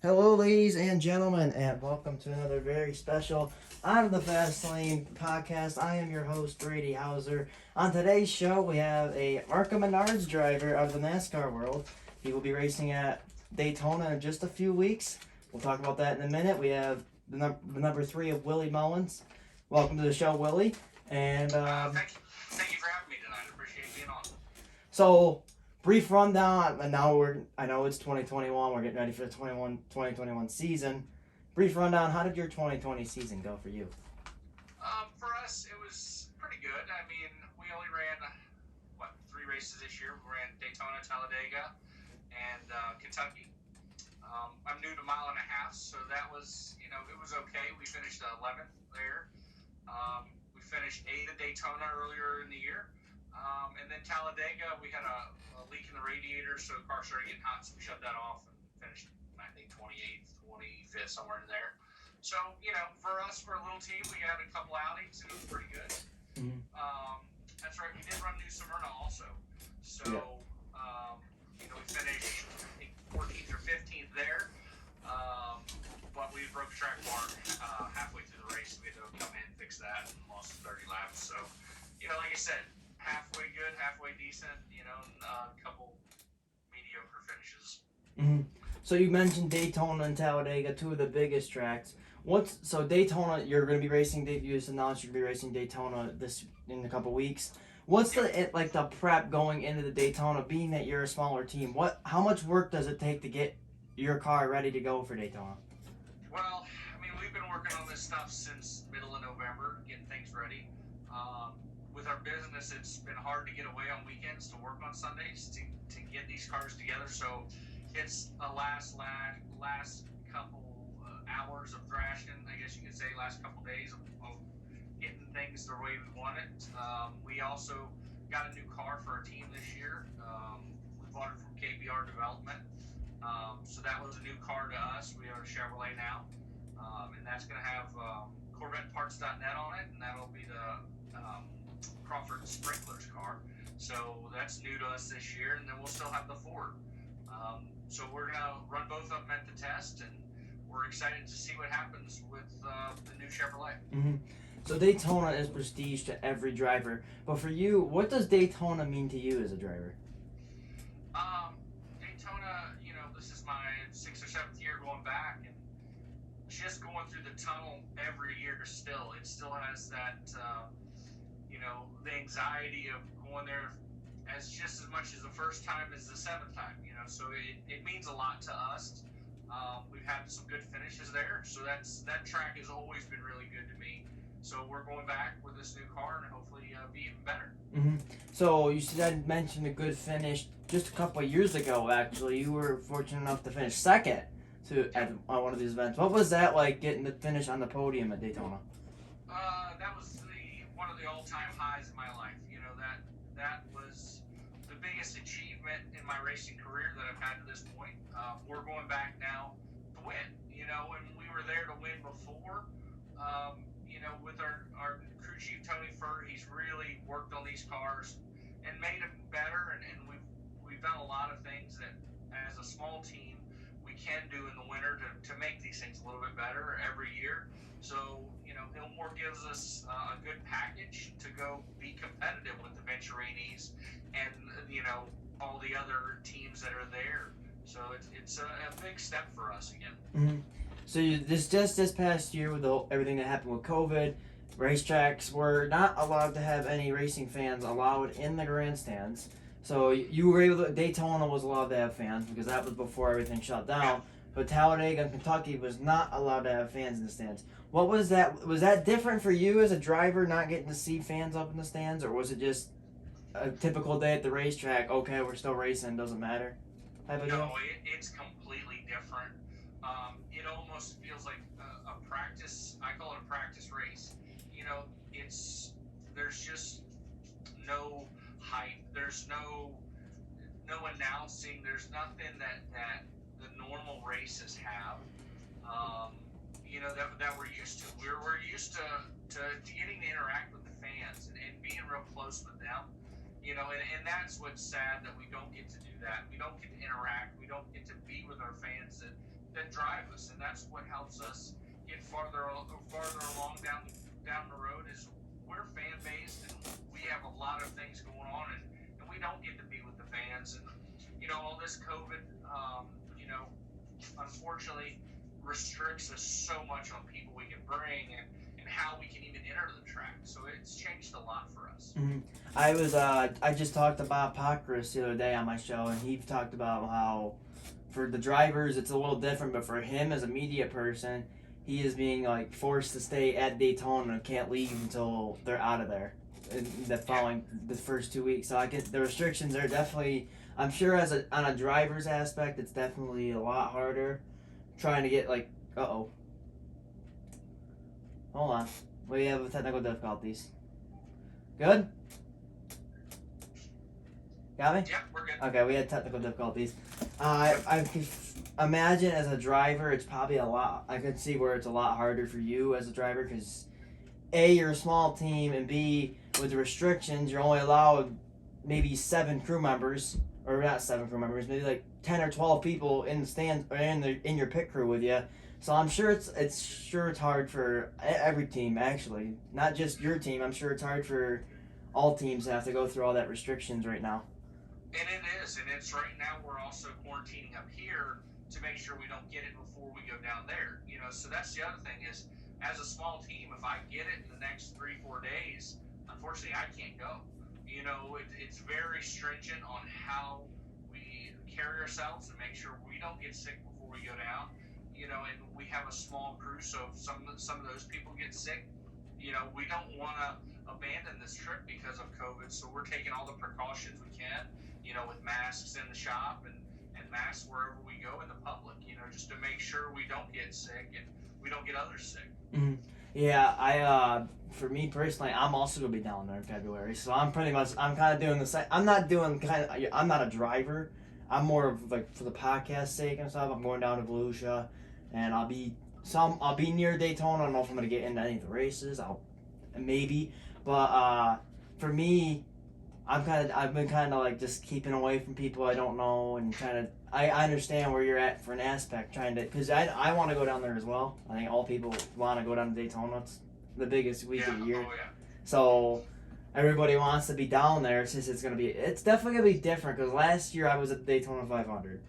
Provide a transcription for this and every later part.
Hello, ladies and gentlemen, and welcome to another very special On the Fast Lane podcast. I am your host, Brady Hauser. On today's show, we have a Arca Menards driver of the NASCAR world. He will be racing at Daytona in just a few weeks. We'll talk about that in a minute. We have the number 3 of Willie Mullins. Welcome to the show, Willie. And thank you for having me tonight. I appreciate being on. so, brief rundown, and now I know it's 2021, we're getting ready for the 2021 season. Brief rundown, how did your 2020 season go for you? For us, it was pretty good. I mean, we only ran, 3 races this year. We ran Daytona, Talladega, and Kentucky. I'm new to mile and a half, so that was, it was okay. We finished 11th there. We finished 8th at Daytona earlier in the year. And then Talladega, we had a leak in the radiator, so the car started getting hot, so we shut that off and finished, I think, 28th, 25th, somewhere in there. So, for us, for a little team, we had a couple outings, and it was pretty good. Mm-hmm. That's right, we did run New Smyrna also. So, Yeah. We finished, I think, 14th or 15th there. But we broke the track bar halfway through the race. We had to come in and fix that and lost 30 laps. So, like I said, halfway good, halfway decent, and a couple mediocre finishes. Mm-hmm. So you mentioned Daytona and Talladega, two of the biggest tracks. So Daytona, you're going to be racing. You just announced you're going to be racing Daytona in a couple weeks. What's the prep going into the Daytona? Being that you're a smaller team, how much work does it take to get your car ready to go for Daytona? Well, I mean, we've been working on this stuff since middle of November, getting things ready. With our business, it's been hard to get away on weekends to work on Sundays to get these cars together. So it's a last couple hours of thrashing, I guess you could say, last couple days of getting things the way we want it. We also got a new car for our team this year. We bought it from KBR Development. So that was a new car to us. We have a Chevrolet now. And that's going to have CorvetteParts.net on it, and that'll be the Crawford Sprinklers car. So that's new to us this year, and then we'll still have the Ford. So we're going to run both of them at the test, and we're excited to see what happens with the new Chevrolet. Mm-hmm. So Daytona is prestige to every driver, but for you, what does Daytona mean to you as a driver? Daytona, this is my 6th or 7th year going back, and just going through the tunnel every year still. It still has that, the anxiety of going there as just as much as the first time as the 7th time, so it means a lot to us. We've had some good finishes there, so that track has always been really good to me. So we're going back with this new car and hopefully be even better. Mm-hmm. So you mentioned a good finish just a couple of years ago. Actually, you were fortunate enough to finish second at one of these events. What was that like, getting the finish on the podium at Daytona? That was one of the all-time highs in my life. That was the biggest achievement in my racing career that I've had to this point. We're going back now to win. And we were there to win before. With our crew chief Tony Furr, he's really worked on these cars and made them better. And we've done a lot of things that, as a small team, we can do in the winter to make these things a little bit better every year. So, Ilmore gives us a good package to go be competitive with the Venturinis and, all the other teams that are there. So it's a big step for us again. Mm-hmm. So this past year with everything that happened with COVID, racetracks were not allowed to have any racing fans allowed in the grandstands. So you were able to, Daytona was allowed to have fans because that was before everything shut down. But Talladega and Kentucky was not allowed to have fans in the stands. What was that? Was that different for you as a driver, not getting to see fans up in the stands, or was it just a typical day at the racetrack? Okay, we're still racing, doesn't matter. No, it's completely different. It almost feels like a practice. I call it a practice race. There's just no hype. There's no announcing. There's nothing that the normal races have. That we're used to. We're used to getting to interact with the fans and being real close with them. And that's what's sad, that we don't get to do that. We don't get to interact. We don't get to be with our fans that drive us, and that's what helps us get farther along down the road. Is we're fan based, and we have a lot of things going on, and we don't get to be with the fans, and all this COVID, unfortunately, restricts us so much on people we can bring and how we can even enter the track. So it's changed a lot for us. Mm-hmm. I just talked about Pacris the other day on my show, and he talked about how for the drivers it's a little different, but for him as a media person, he is being like forced to stay at Daytona and can't leave until they're out of there in the first 2 weeks. So I get the restrictions are definitely. I'm sure on a driver's aspect, it's definitely a lot harder trying to get like. Hold on. We have technical difficulties. Good? Got me? Yeah, we're good. Okay, we had technical difficulties. I could imagine as a driver, it's probably a lot. I could see where it's a lot harder for you as a driver because A, you're a small team, and B, with the restrictions, you're only allowed maybe 7 crew members, or not 7 crew members, maybe like 10 or 12 people in the stands or in your pit crew with you. So I'm sure it's hard for every team actually, not just your team. I'm sure it's hard for all teams to have to go through all that restrictions right now. And it is, and it's right now we're also quarantining up here to make sure we don't get it before we go down there. So that's the other thing is, as a small team, if I get it in the next 3-4 days, unfortunately I can't go. It's very stringent on how we carry ourselves and make sure we don't get sick before we go down. And we have a small crew, so if some of those people get sick, we don't want to abandon this trip because of COVID. So we're taking all the precautions we can, with masks in the shop and masks wherever we go in the public, just to make sure we don't get sick and we don't get others sick. Mm-hmm. Yeah, for me personally, I'm also gonna be down there in February, so I'm kind of doing the same. I'm not a driver. I'm more of like for the podcast sake and stuff. I'm going down to Volusia, and I'll be near Daytona. I don't know if I'm gonna get into any of the races. But for me, I've been kind of like just keeping away from people I don't know and I understand where you're at for an aspect, because I want to go down there as well. I think all people want to go down to Daytona. It's the biggest week of the year. Oh, yeah. So everybody wants to be down there. It's definitely going to be different because last year I was at Daytona 500.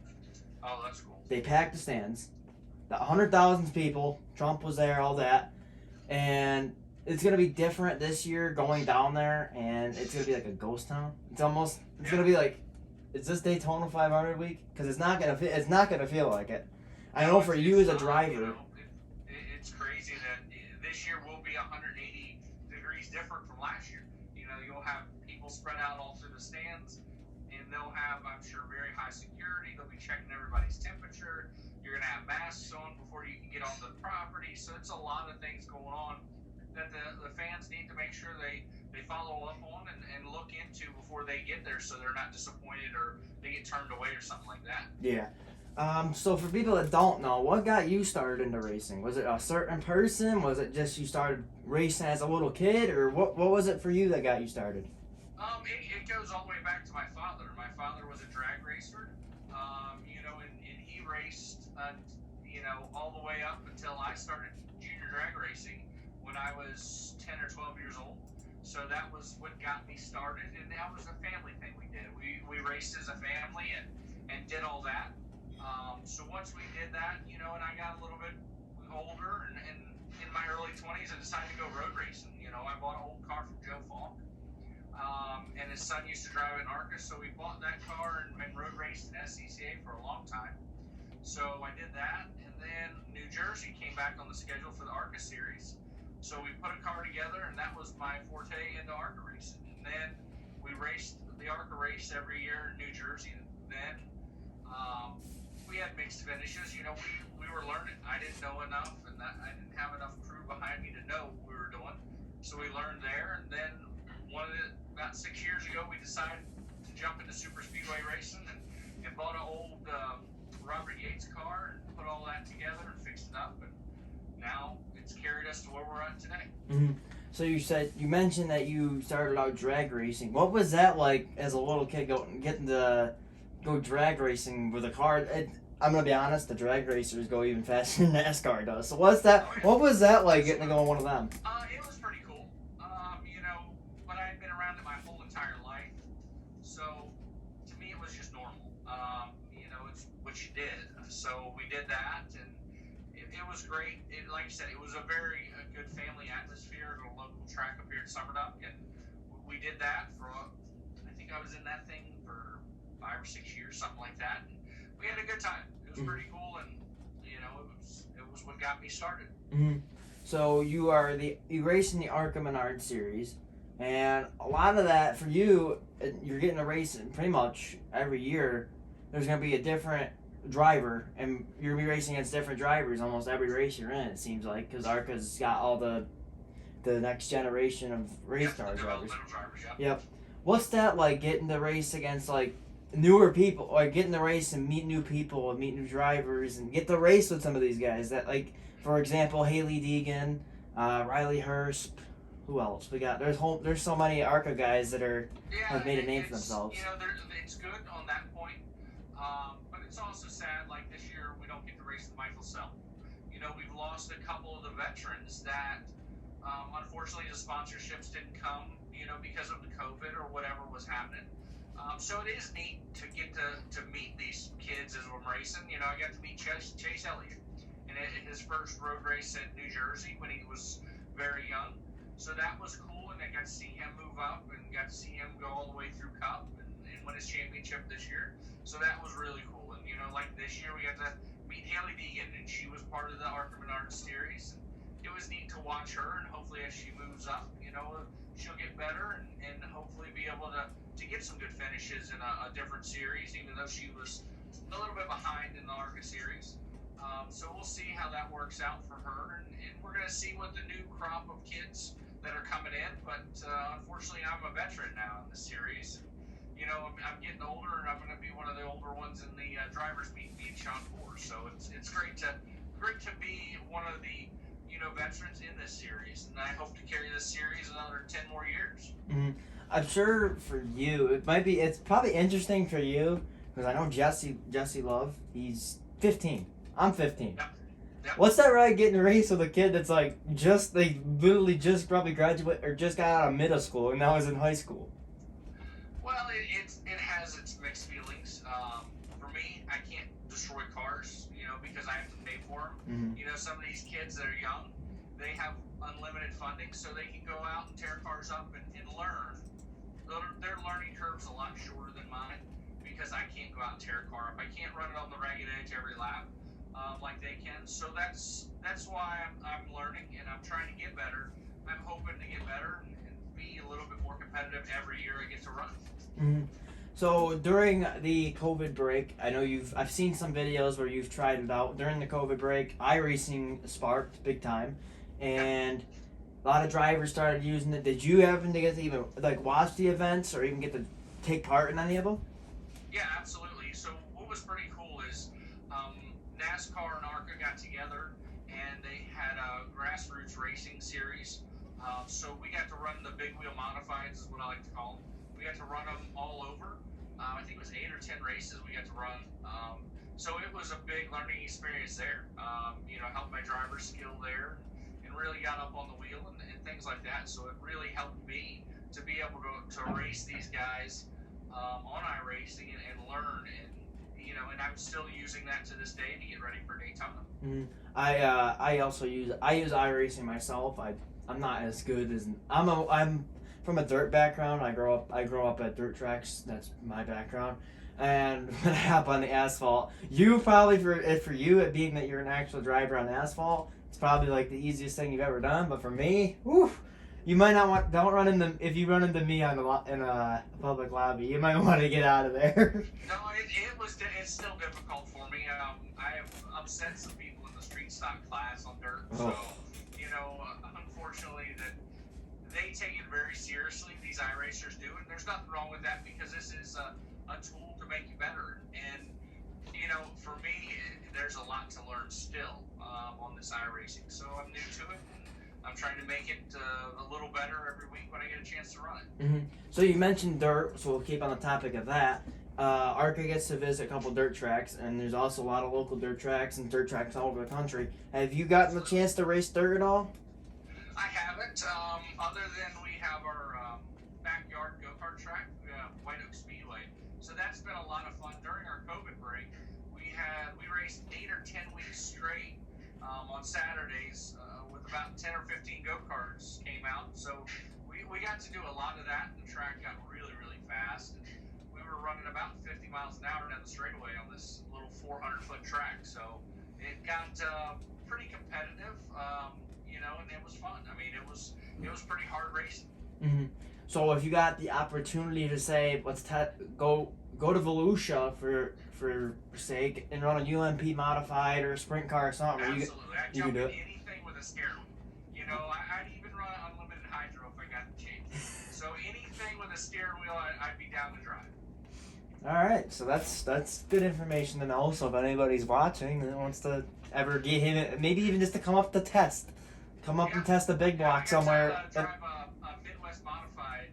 Oh, that's cool. They packed the stands. The 100,000 people. Trump was there, all that. And it's going to be different this year going down there, and it's going to be like a ghost town. It's going to be like, is this Daytona 500 week? Because it's not gonna feel like it. I know for you as a driver. It's crazy that this year will be 180 degrees different from last year. You'll have people spread out all through the stands, and they'll have, I'm sure, very high security. They'll be checking everybody's temperature. You're gonna have masks on before you can get onto the property. So it's a lot of things going on that the fans need to make sure they follow up on and look into before they get there, so they're not disappointed or they get turned away or something like that. Yeah. So for people that don't know, what got you started into racing? Was it a certain person? Was it just you started racing as a little kid, or what was it for you that got you started? It goes all the way back to my father. My father was a drag racer, and he raced, all the way up until I started junior drag racing when I was 10 or 12 years old. So that was what got me started, and that was a family thing we did. We raced as a family and did all that. So once we did that, and I got a little bit older and in my early 20s, I decided to go road racing. I bought an old car from Joe Falk, and his son used to drive an Arca, so we bought that car and road raced in SCCA for a long time. So I did that, and then New Jersey came back on the schedule for the Arca series. So we put a car together, and that was my forte into Arca racing. And then we raced the Arca race every year in New Jersey. Then we had mixed finishes. We were learning. I didn't know enough, and I didn't have enough crew behind me to know what we were doing. So we learned there, and then about 6 years ago, we decided to jump into super speedway racing and bought an old Robert Yates car and put all that together and fixed it up. And now it's carried us to where we're at today. Mm-hmm. So you mentioned that you started out drag racing. What was that like as a little kid getting to go drag racing with a car? I'm gonna be honest, the drag racers go even faster than NASCAR does. So what's that? What was that like getting to go on one of them? It was pretty cool. You know, but I had been around it my whole entire life, so to me it was just normal. You know, it's what you did. So we did that, and it was great. Like I said, it was a very good family atmosphere at a local track up here at Summerduck, and we did that for. I think I was in that thing for 5 or 6 years, something like that. And we had a good time. It was pretty cool, and you know, it was what got me started. Mm-hmm. So you race in the Arca Menards series, and a lot of that for you, you're getting a race in pretty much every year. There's gonna be a different driver, and you're gonna be racing against different drivers almost every race you're in. It seems like because Arca's got all the next generation of race car drivers. Yep. What's that like getting to race against like newer people, or getting to race and meet new people and meet new drivers and get to race with some of these guys that like, for example, Haley Deegan, Riley Hurst, who else? We got there's so many Arca guys that have made a name for themselves. You know, it's good on that point, but it's also sad. Like this year, we don't get to race with Michael Self. You know, we've lost a couple of the veterans that, unfortunately, the sponsorships didn't come. You know, because of the COVID or whatever was happening. So it is neat to get to meet these kids as we're racing. You know, I got to meet Chase Elliott in his first road race in New Jersey when he was very young. So that was cool, and I got to see him move up and got to see him go all the way through Cup and win his championship this year. So that was really cool. And, you know, like this year we got to meet Haley Deegan, and she was part of the Arca Menards series. And it was neat to watch her, and hopefully as she moves up, you know, she'll get better and hopefully be able to get some good finishes in a different series, even though she was a little bit behind in the Arca series. So we'll see how that works out for her, and we're going to see what the new crop of kids that are coming in. But unfortunately, I'm a veteran now in the series. You know, I'm getting older, and I'm going to be one of the older ones in the drivers meet being Sean Ford. So it's great to be one of the veterans in this series, and I hope to carry this series another 10 more years. Mm-hmm. I'm sure for you, it's probably interesting for you because I know Jesse Love. He's 15. I'm 15. Yep. What's that like getting to race with a kid that's like they literally just probably graduated or just got out of middle school and now is in high school? Well, it has its mixed feelings. For me, I can't destroy cars, because I have to pay for them. Mm-hmm. Some of these kids that are young, they have unlimited funding, so they can go out and tear cars up and learn. Their learning curve's a lot shorter than mine because I can't go out and tear a car up. I can't run it on the ragged edge every lap like they can. So that's why I'm learning, and I'm trying to get better. I'm hoping to get better and be a little bit more competitive every year I get to run. Mm-hmm. So during the COVID break, I know I've seen some videos where you've tried it out. During the COVID break, iRacing sparked big time, and a lot of drivers started using it. Did you happen to get to even watch the events or even get to take part in any of them? Yeah, absolutely. So what was pretty cool is NASCAR and Arca got together, and they had a grassroots racing series. So we got to run the big wheel modifieds, is what I like to call them. We got to run them all over. I think it was 8 or 10 races we got to run. So it was a big learning experience there. Helped my driver skill there and really got up on the wheel and things like that. So it really helped me to be able to race these guys on iRacing and learn. And I'm still using that to this day to get ready for Daytona. Mm-hmm. I also use iRacing myself. I'm not as good as I'm from a dirt background. I grow up at dirt tracks. That's my background. And when I hop on the asphalt, you probably for you, it being that you're an actual driver on asphalt, it's probably like the easiest thing you've ever done. But for me, you might not don't run into if you run into me in a public lobby, you might want to get out of there. No, it's still difficult for me. I have upset some people in the street stock class on dirt. Oh. So unfortunately that. They take it very seriously, these iRacers do, and there's nothing wrong with that because this is a tool to make you better. And, for me, there's a lot to learn still on this iRacing. So I'm new to it, and I'm trying to make it a little better every week when I get a chance to run it. Mm-hmm. So you mentioned dirt, so we'll keep on the topic of that. Arca gets to visit a couple dirt tracks, and there's also a lot of local dirt tracks and dirt tracks all over the country. Have you gotten the chance to race dirt at all? I haven't, other than we have our backyard go-kart track, White Oak Speedway. So that's been a lot of fun. During our COVID break, we raced 8 or 10 weeks straight on Saturdays with about 10 or 15 go-karts came out. So we got to do a lot of that. The track got really, really fast. We were running about 50 miles an hour down the straightaway on this little 400-foot track. So it got pretty competitive. And it was fun. I mean, it was pretty hard racing. Mm-hmm. So if you got the opportunity to say, let's go to Volusia for sake and run a UMP modified or a sprint car or something, absolutely, I'd jump in anything with a steering wheel. I'd even run unlimited hydro if I got the chance. So anything with a steering wheel, I'd be down to drive. All right, so that's good information to know. So if anybody's watching and wants to ever get him, maybe even just to come up to test. Come up and test a big block somewhere. I drive a Midwest Modified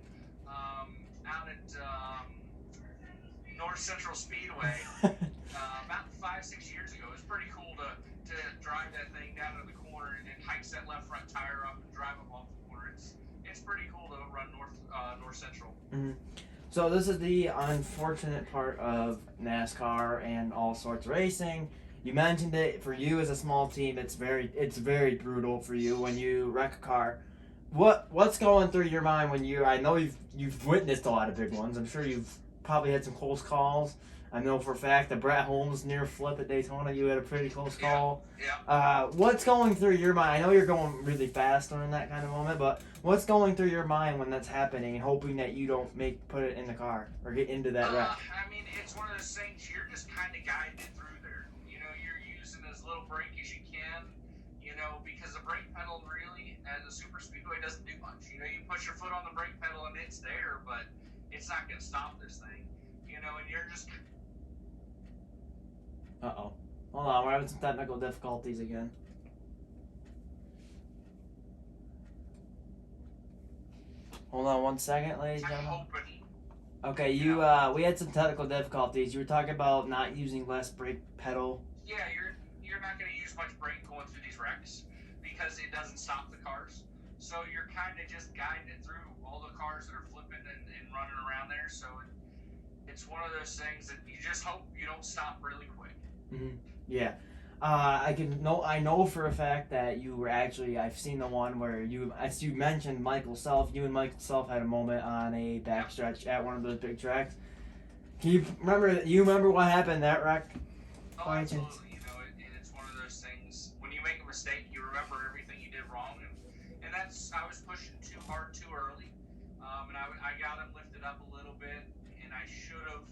out at North Central Speedway about 5-6 years ago. It was pretty cool to drive that thing down to the corner and hike that left front tire up and drive up off the corner. It's pretty cool to run North Central. Mm-hmm. So this is the unfortunate part of NASCAR and all sorts of racing. You mentioned it, for you as a small team, it's very brutal for you when you wreck a car. What's going through your mind when I know you've witnessed a lot of big ones. I'm sure you've probably had some close calls. I know for a fact that Brett Holmes near flip at Daytona, you had a pretty close call. Yeah. What's going through your mind? I know you're going really fast during that kind of moment, but what's going through your mind when that's happening and hoping that you don't put it in the car or get into that wreck? I mean, it's one of those things, you're just kind of guiding it through there. You're using as little brake as you can, because the brake pedal really, as a super speedway, doesn't do much. You push your foot on the brake pedal and it's there, but it's not going to stop this thing, and you're just... Uh-oh. Hold on, we're having some technical difficulties again. Hold on 1 second, ladies and gentlemen. Okay, we had some technical difficulties. You were talking about not using less brake pedal. Yeah, you're not going to use much brake going through these wrecks because it doesn't stop the cars. So you're kind of just guiding it through all the cars that are flipping and running around there. So it's one of those things that you just hope you don't stop really quick. Mm-hmm. Yeah. I know for a fact that you were actually, I've seen the one where as you mentioned Michael Self, you and Michael Self had a moment on a backstretch at one of those big tracks. Can you remember what happened in that wreck? Oh, absolutely. It's one of those things, when you make a mistake, you remember everything you did wrong, and that's, I was pushing too hard too early, and I got him lifted up a little bit, and I should have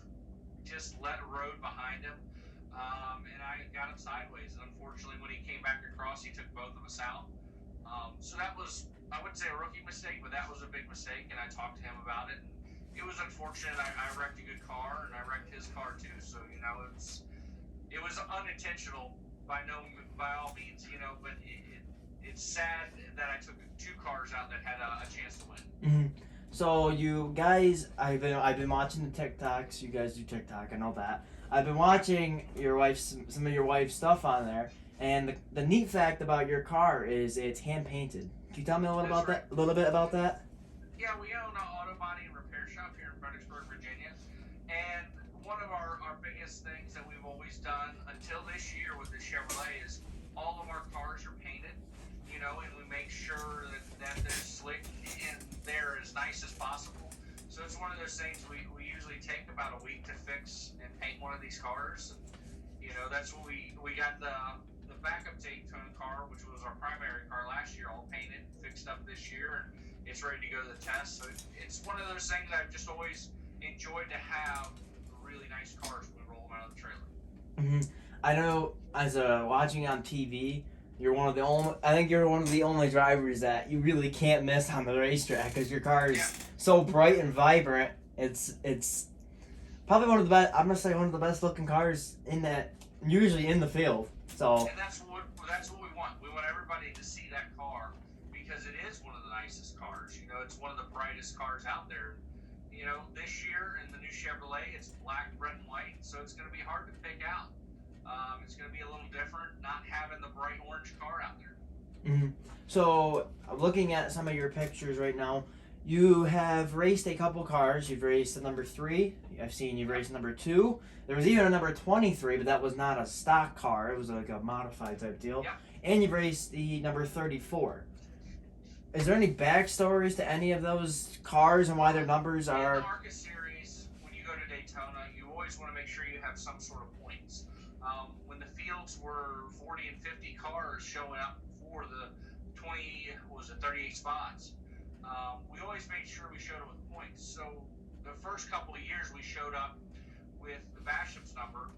just let a road behind him. And I got him sideways, and unfortunately when he came back across, he took both of us out. So that was, I wouldn't say a rookie mistake, but that was a big mistake, and I talked to him about it. And it was unfortunate. I wrecked a good car, and I wrecked his car too, so it was unintentional by all means, but it's sad that I took 2 cars out that had a chance to win. Mm-hmm. So you guys, I've been watching the TikToks. You guys do TikTok, I know that. I've been watching some of your wife's stuff on there, and the neat fact about your car is it's hand painted. Can you tell me a little bit about that? Yeah, we own an auto body and repair shop here in Fredericksburg, Virginia, and one of our biggest things that we've always done until this year with the Chevrolet is all of our cars are painted, and we make sure that they're slick and they're as nice as possible. So it's one of those things we usually take about a week to fix and paint one of these cars. That's what we got the backup Daytona car, which was our primary car last year, all painted, fixed up this year, and it's ready to go to the test. So it's one of those things I've just always enjoyed to have really nice cars when we roll them out of the trailer. Mm-hmm. I know, watching on TV, you're one of the only drivers that you really can't miss on the racetrack because your car is so bright and vibrant. It's probably one of the best. I'm gonna say one of the best looking cars usually in the field. So. And that's what we want. We want everybody to see that car because it is one of the nicest cars. It's one of the brightest cars out there. this year in the new Chevrolet, it's black, red, and white, so it's going to be hard to pick out. It's going to be a little different, not having the bright orange car out there. Mm-hmm. So, looking at some of your pictures right now, you have raced a couple cars. You've raced the number 3. I've seen you've raced number 2. There was even a number 23, but that was not a stock car. It was like a modified type deal. Yeah. And you've raced the number 34. Is there any backstories to any of those cars and why their numbers are? In the ARCA series, when you go to Daytona, you always want to make sure you have some sort of points. When the fields were 40 and 50 cars showing up for the 38 spots, we always made sure we showed up with points. So the first couple of years we showed up with the Basham's number,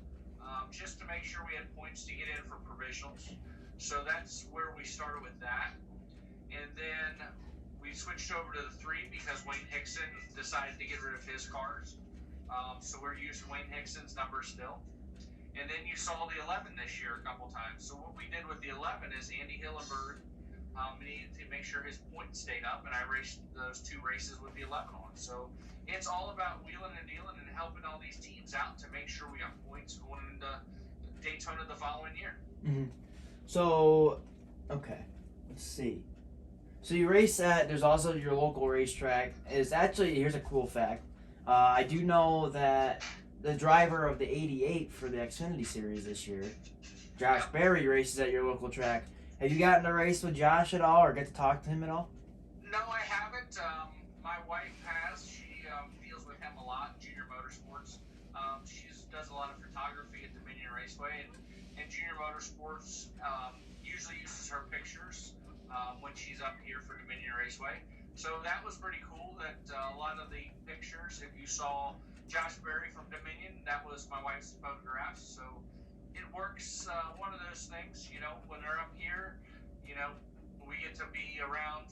just to make sure we had points to get in for provisionals. So that's where we started with that. And then we switched over to the 3 because Wayne Hickson decided to get rid of his cars. So we're using Wayne Hickson's number still. And then you saw the 11 this year a couple times. So what we did with the 11 is Andy Hillenberg needed to make sure his points stayed up, and I raced those 2 races with the 11 on. So it's all about wheeling and dealing and helping all these teams out to make sure we got points going into Daytona the following year. Mm-hmm. So, okay, let's see. So you race at, there's also your local racetrack. Is actually, here's a cool fact. I do know that the driver of the 88 for the Xfinity Series this year, Josh Berry, races at your local track. Have you gotten to race with Josh at all or get to talk to him at all? No, I haven't. My wife has. She deals with him a lot in Junior Motorsports. She does a lot of photography at Dominion Raceway, and Junior Motorsports usually uses her pictures when she's up here for Dominion Raceway. So that was pretty cool that a lot of the pictures, if you saw Josh Berry from Dominion, that was my wife's photographs. So it works, one of those things, when they're up here, we get to be around,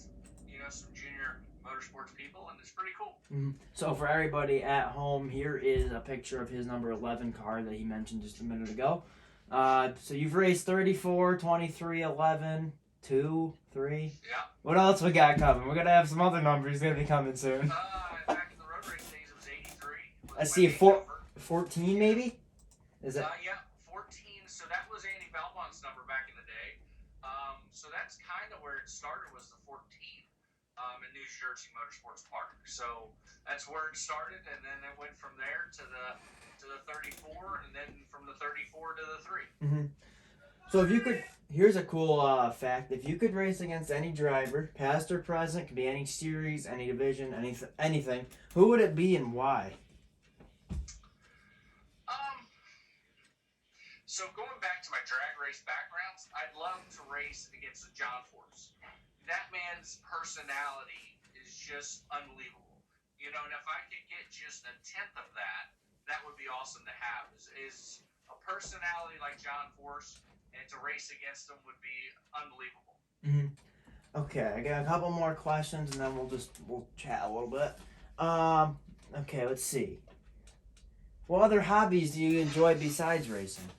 some Junior Motorsports people, and it's pretty cool. Mm-hmm. So for everybody at home, here is a picture of his number 11 car that he mentioned just a minute ago. So you've raced 34, 23, 11, 2, 3. Yeah. What else we got coming? We're going to have some other numbers going to be coming soon. Back in the road race days, it was 83. I see a 14 maybe? Is it? Yeah, 14. So that was Andy Belmont's number back in the day. So that's kind of where it started, was the 14 in New Jersey Motorsports Park. So that's where it started, and then it went from there to the 34, and then from the 34 to the 3. Mm-hmm. So if you could, here's a cool fact. If you could race against any driver, past or present, could be any series, any division, anything, who would it be and why? So going back to my drag race backgrounds, I'd love to race against the John Force. That man's personality is just unbelievable. And if I could get just a tenth of that, that would be awesome to have. Is a personality like John Force, and to race against him would be unbelievable. Mm-hmm. Okay, I got a couple more questions, and then we'll chat a little bit. Okay, let's see. What other hobbies do you enjoy besides racing?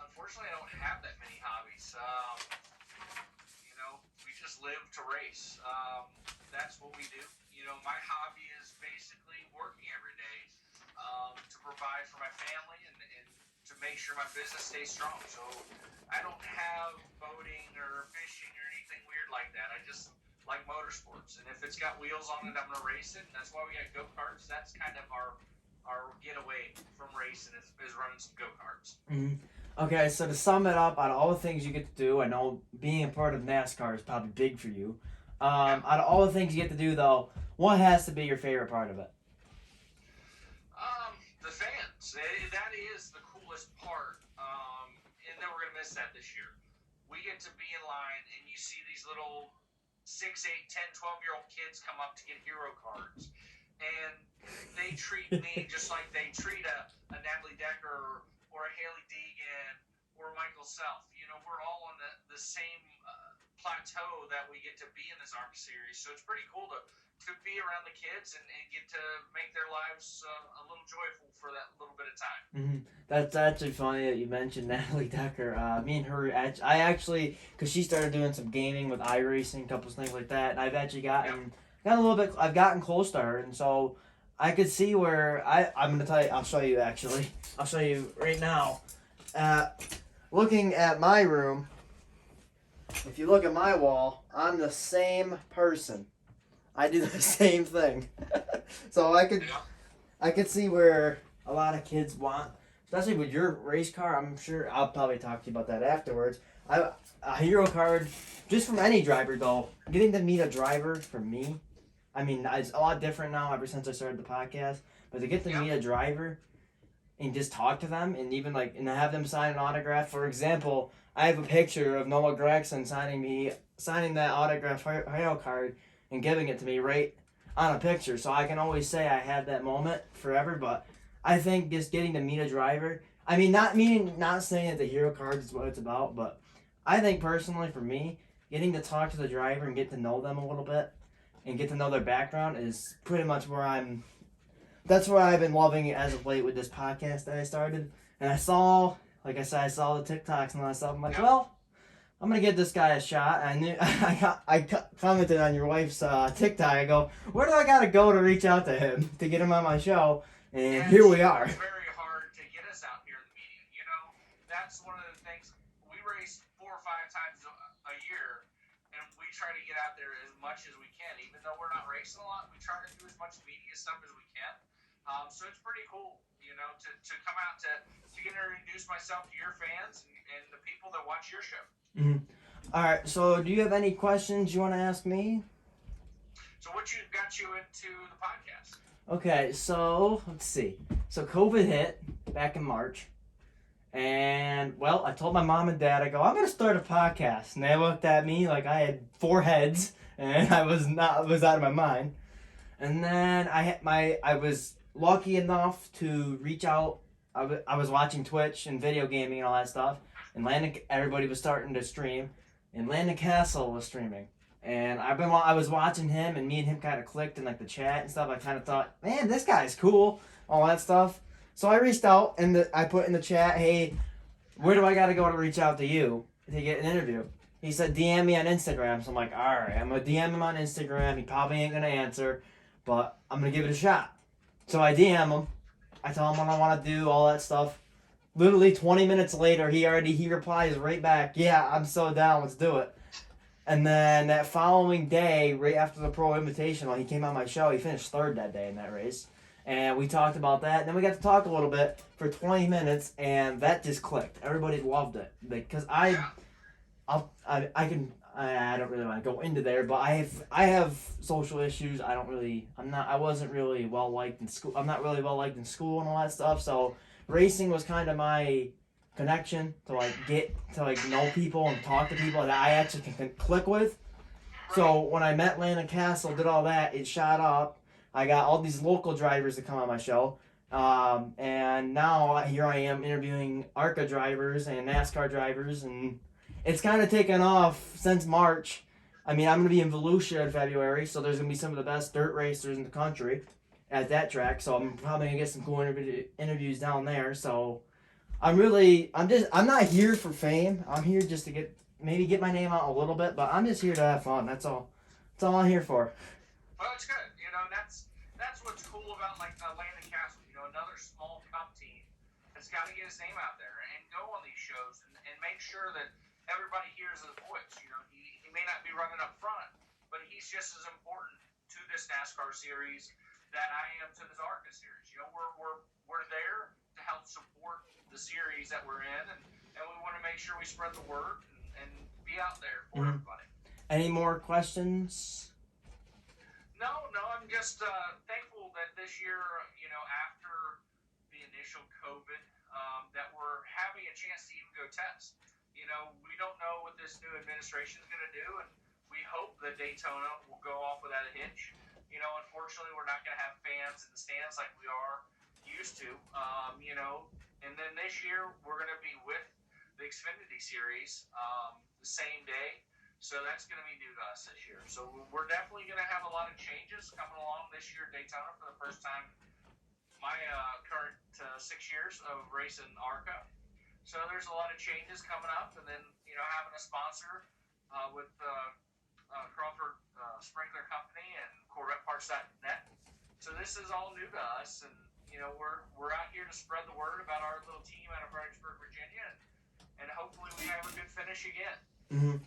Unfortunately, I don't have that many hobbies. We just live to race. That's what we do. My hobby is basically working every day to provide for my family and to make sure my business stays strong. So I don't have boating or fishing or anything weird like that. I just like motorsports. And if it's got wheels on it, I'm going to race it. And that's why we got go-karts. That's kind of our getaway from racing is running some go-karts. Mm-hmm. Okay, so to sum it up, out of all the things you get to do, I know being a part of NASCAR is probably big for you. Out of all the things you get to do, though, what has to be your favorite part of it? The fans. That is the coolest part. And then we're going to miss that this year. We get to be in line, and you see these little 6, 8, 10, 12-year-old kids come up to get hero cards. And they treat me just like they treat a Natalie Decker or a Haley Deegan or Michael Self. We're all on the same plateau that we get to be in this ARCA series. So it's pretty cool to be around the kids and get to make their lives a little joyful for that little bit of time. Mm-hmm. That's actually funny that you mentioned Natalie Decker. Me and her, I actually, because she started doing some gaming with iRacing, a couple things like that, and I've actually gotten got a little bit. I've gotten close to her, and so I could see where I'm gonna tell you. I'll show you actually. I'll show you right now. Looking at my room, if you look at my wall, I'm the same person. I do the same thing. So I could see where a lot of kids want, especially with your race car. I'm sure I'll probably talk to you about that afterwards. A hero card, just from any driver though. Getting to meet a driver for me, I mean, it's a lot different now ever since I started the podcast. But to get to meet a driver and just talk to them, and even and have them sign an autograph. For example, I have a picture of Noah Gregson signing that autograph hero card and giving it to me right on a picture, so I can always say I had that moment forever. But I think just getting to meet a driver. I mean, not saying that the hero card is what it's about, but I think personally for me, getting to talk to the driver and get to know them a little bit and get to know their background is pretty much that's what I've been loving as of late with this podcast that I started. And like I said, I saw the TikToks and all that stuff. I'm like, well, I'm gonna give this guy a shot. I commented on your wife's TikTok. I go, where do I gotta go to reach out to him to get him on my show? And here we are. It's very hard to get us out here in the media. You know, that's one of the things. We race 4 or 5 times a year, and we try to get out there as much as we can. Even though we're not racing a lot, we try to do as much media stuff as we can. So it's pretty cool, you know, to come out to get to introduce myself to your fans and the people that watch your show. Mm-hmm. All right. So, do you have any questions you want to ask me? So, what got you into the podcast? Okay, so let's see. So COVID hit back in March, and well, I told my mom and dad, I go, I'm gonna start a podcast, and they looked at me like I had 4 heads, and I was out of my mind. And then I was lucky enough to reach out. I was watching Twitch and video gaming and all that stuff, and everybody was starting to stream, and Landon Castle was streaming. And I was watching him, and me and him kind of clicked in the chat and stuff. I kind of thought, man, this guy's cool, all that stuff. So I reached out and I put in the chat, hey, where do I got to go to reach out to you to get an interview? He said, DM me on Instagram. So I'm like, all right, I'm going to DM him on Instagram. He probably ain't going to answer, but I'm going to give it a shot. So I DM him. I tell him what I want to do, all that stuff. Literally 20 minutes later, he replies right back, yeah, I'm so down, let's do it. And then that following day, right after the Pro Invitational, he came on my show. He finished 3rd that day in that race. And we talked about that. And then we got to talk a little bit for 20 minutes, and that just clicked. Everybody loved it. Because I don't really want to go into there, but I have social issues. I wasn't really well liked in school. I'm not really well liked in school and all that stuff. So racing was kind of my connection to get to know people and talk to people that I actually can click with. So when I met Landon Castle, did all that, it shot up. I got all these local drivers to come on my show, and now here I am interviewing ARCA drivers and NASCAR drivers, and it's kind of taken off since March. I mean, I'm going to be in Volusia in February, so there's going to be some of the best dirt racers in the country at that track, so I'm probably going to get some cool interviews down there. So I'm not here for fame. I'm here just to get my name out a little bit, but I'm just here to have fun. That's all I'm here for. Well, it's good. You know, that's what's cool about Landon Castle. You know, another small cup team that's got to get his name out there and go on these shows and make sure that everybody hears his voice. You know, he may not be running up front, but he's just as important to this NASCAR series that I am to this ARCA series. You know, we're there to help support the series that we're in, and we want to make sure we spread the word and be out there for everybody. Any more questions? No, I'm just thankful that this year, you know, after the initial COVID, that we're having a chance to even go test. You know, we don't know what this new administration is going to do, and we hope that Daytona will go off without a hitch. You know, unfortunately, we're not going to have fans in the stands like we are used to, you know. And then this year, we're going to be with the Xfinity Series the same day. So that's going to be new to us this year. So we're definitely going to have a lot of changes coming along this year at Daytona for the first time my current 6 years of racing ARCA. So there's a lot of changes coming up. And then, you know, having a sponsor with Crawford Sprinkler Company and CorvetteParts.net. So this is all new to us, and we're out here to spread the word about our little team out of Fredericksburg, Virginia, and hopefully we have a good finish again. Mm-hmm.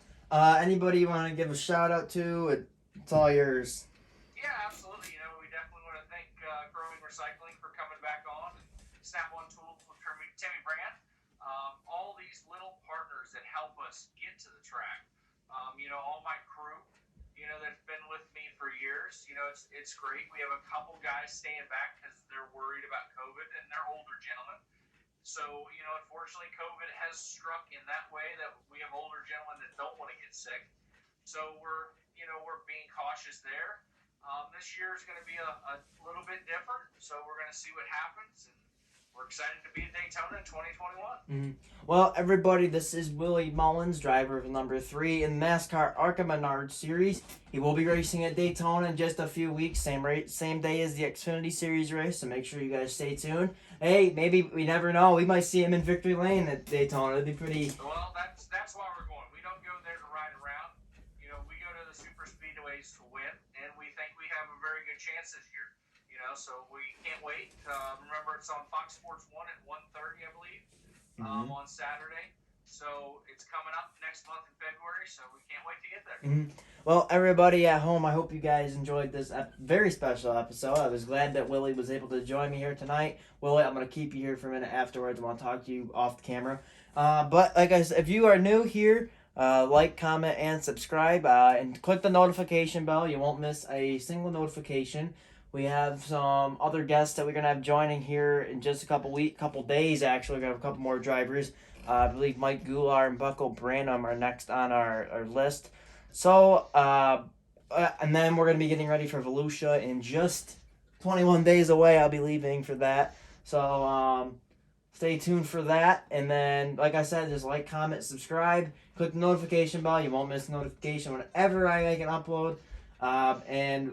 Anybody you want to give a shout out to? It's all yours. Yeah, absolutely. We definitely want to thank Growing Recycling for coming back on, and Snap On Tools with Timmy Brand. All these little partners that help us get to the track. All my crew, that's been with me for years. It's great. We have a couple guys staying back because they're worried about COVID, and they're older gentlemen. So, unfortunately, COVID has struck in that way that we have older gentlemen that don't want to get sick. So we're being cautious there. This year is going to be a little bit different. So we're going to see what happens, and we're excited to be at Daytona in 2021. Mm-hmm. Well, everybody, this is Willie Mullins, driver of number 3 in the NASCAR Arca Menards series. He will be racing at Daytona in just a few weeks, same day as the Xfinity Series race, so make sure you guys stay tuned. Hey, maybe, we never know, we might see him in Victory Lane at Daytona. It'd be pretty... Well, that's why we're going. We don't go there to ride around. We go to the super speedways to win, and we think we have a very good chance this year. So we can't wait. Remember, it's on Fox Sports 1 at 1:30, I believe, on Saturday. So it's coming up next month in February, so we can't wait to get there. Mm-hmm. Well, everybody at home, I hope you guys enjoyed this very special episode. I was glad that Willie was able to join me here tonight. Willie, I'm going to keep you here for a minute afterwards. I want to talk to you off the camera. But like I said, if you are new here, like, comment, and subscribe, and click the notification bell. You won't miss a single notification. We have some other guests that we're going to have joining here in just a couple days, actually. We're going to have a couple more drivers. I believe Mike Goulart and Buckle Branham are next on our list. So, and then we're going to be getting ready for Volusia in just 21 days away. I'll be leaving for that. So, stay tuned for that. And then, like I said, just like, comment, subscribe. Click the notification bell. You won't miss a notification whenever I make an upload. And...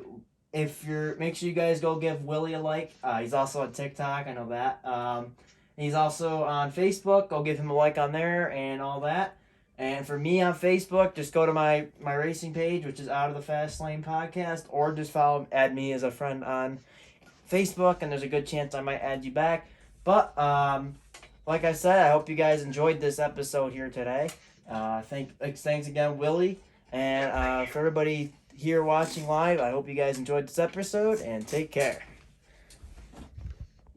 make sure you guys go give Willie a like. He's also on TikTok, I know that. He's also on Facebook. Go give him a like on there and all that. And for me on Facebook, just go to my racing page, which is Out of the Fast Lane Podcast, or just add me as a friend on Facebook, and there's a good chance I might add you back. But like I said, I hope you guys enjoyed this episode here today. Thanks again, Willie, and for everybody here watching live, I hope you guys enjoyed this episode, and take care.